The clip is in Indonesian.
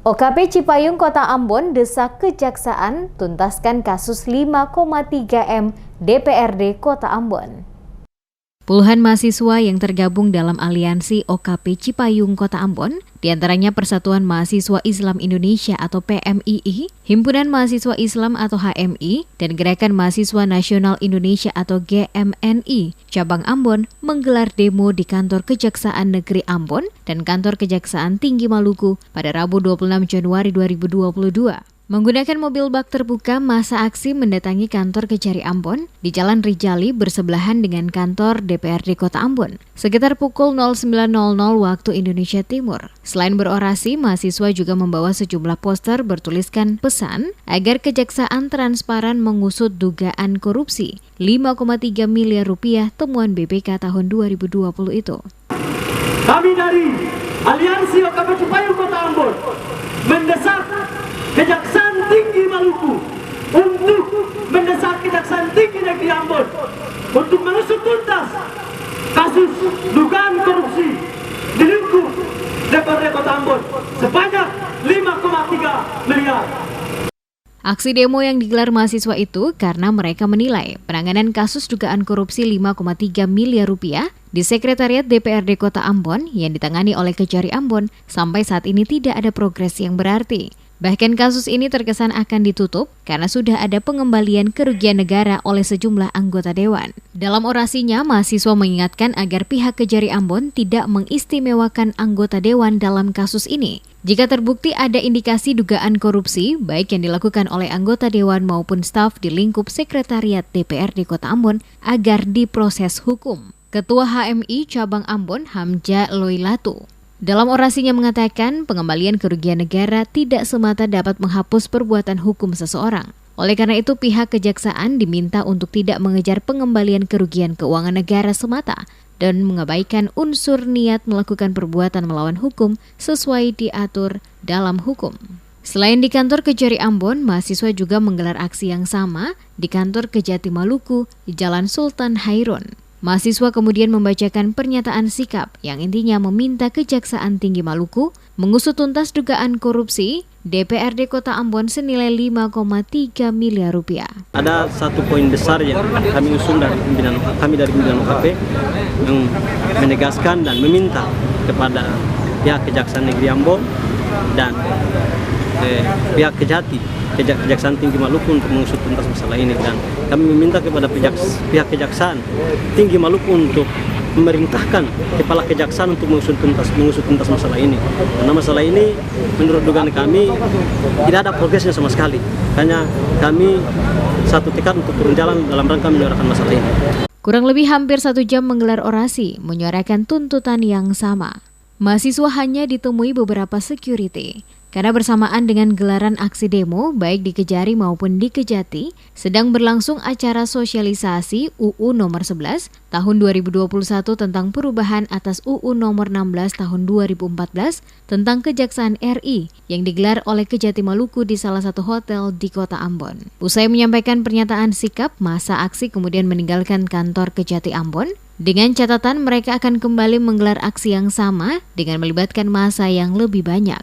OKP Cipayung Kota Ambon desak kejaksaan tuntaskan kasus 5,3 M DPRD Kota Ambon. Puluhan mahasiswa yang tergabung dalam aliansi OKP Cipayung Kota Ambon, diantaranya Persatuan Mahasiswa Islam Indonesia atau PMII, Himpunan Mahasiswa Islam atau HMI, dan Gerakan Mahasiswa Nasional Indonesia atau GMNI, Cabang Ambon, menggelar demo di Kantor Kejaksaan Negeri Ambon dan Kantor Kejaksaan Tinggi Maluku pada Rabu 26 Januari 2022. Menggunakan mobil bak terbuka, massa aksi mendatangi kantor Kejari Ambon di Jalan Rijali bersebelahan dengan kantor DPRD Kota Ambon sekitar pukul 09.00 waktu Indonesia Timur. Selain berorasi, mahasiswa juga membawa sejumlah poster bertuliskan pesan agar kejaksaan transparan mengusut dugaan korupsi 5,3 miliar rupiah temuan BPK tahun 2020 itu. Kami dari Aliansi OKP Cipayung Kota Ambon mendesak Kejaksaan Tinggi Maluku untuk mendesak Kejaksaan Tinggi Negeri Ambon untuk mengusut tuntas kasus dugaan korupsi di lingkup DPRD Kota Ambon sebanyak 5,3 miliar. Aksi demo yang digelar mahasiswa itu karena mereka menilai penanganan kasus dugaan korupsi 5,3 miliar rupiah di Sekretariat DPRD Kota Ambon yang ditangani oleh Kejari Ambon sampai saat ini tidak ada progres yang berarti. Bahkan kasus ini terkesan akan ditutup karena sudah ada pengembalian kerugian negara oleh sejumlah anggota dewan. Dalam orasinya, mahasiswa mengingatkan agar pihak Kejari Ambon tidak mengistimewakan anggota dewan dalam kasus ini. Jika terbukti ada indikasi dugaan korupsi, baik yang dilakukan oleh anggota dewan maupun staf di lingkup Sekretariat DPRD Kota Ambon, agar diproses hukum. Ketua HMI Cabang Ambon, Hamja Loilatu, dalam orasinya mengatakan pengembalian kerugian negara tidak semata dapat menghapus perbuatan hukum seseorang. Oleh karena itu pihak kejaksaan diminta untuk tidak mengejar pengembalian kerugian keuangan negara semata dan mengabaikan unsur niat melakukan perbuatan melawan hukum sesuai diatur dalam hukum. Selain di kantor Kejari Ambon, mahasiswa juga menggelar aksi yang sama di kantor Kejati Maluku, Jalan Sultan Hairun. Mahasiswa kemudian membacakan pernyataan sikap yang intinya meminta Kejaksaan Tinggi Maluku mengusut tuntas dugaan korupsi DPRD Kota Ambon senilai 5,3 miliar rupiah. Ada satu poin besar yang kami usung dari pimpinan OKP yang menegaskan dan meminta kepada pihak Kejaksaan Negeri Ambon dan pihak Kejaksaan Tinggi Maluku untuk mengusut tuntas masalah ini, dan kami meminta kepada pihak Kejaksaan Tinggi Maluku untuk memerintahkan kepala kejaksaan untuk mengusut tuntas masalah ini. Karena masalah ini menurut dugaan kami tidak ada progresnya sama sekali. Hanya kami satu tekad untuk turun jalan dalam rangka menyuarakan masalah ini. Kurang lebih hampir 1 jam menggelar orasi menyuarakan tuntutan yang sama. Mahasiswa hanya ditemui beberapa security. Karena bersamaan dengan gelaran aksi demo, baik di Kejari maupun di Kejati, sedang berlangsung acara sosialisasi UU nomor 11 tahun 2021 tentang perubahan atas UU nomor 16 tahun 2014 tentang Kejaksaan RI yang digelar oleh Kejati Maluku di salah satu hotel di Kota Ambon. Usai menyampaikan pernyataan sikap, massa aksi kemudian meninggalkan kantor Kejati Ambon dengan catatan mereka akan kembali menggelar aksi yang sama dengan melibatkan massa yang lebih banyak.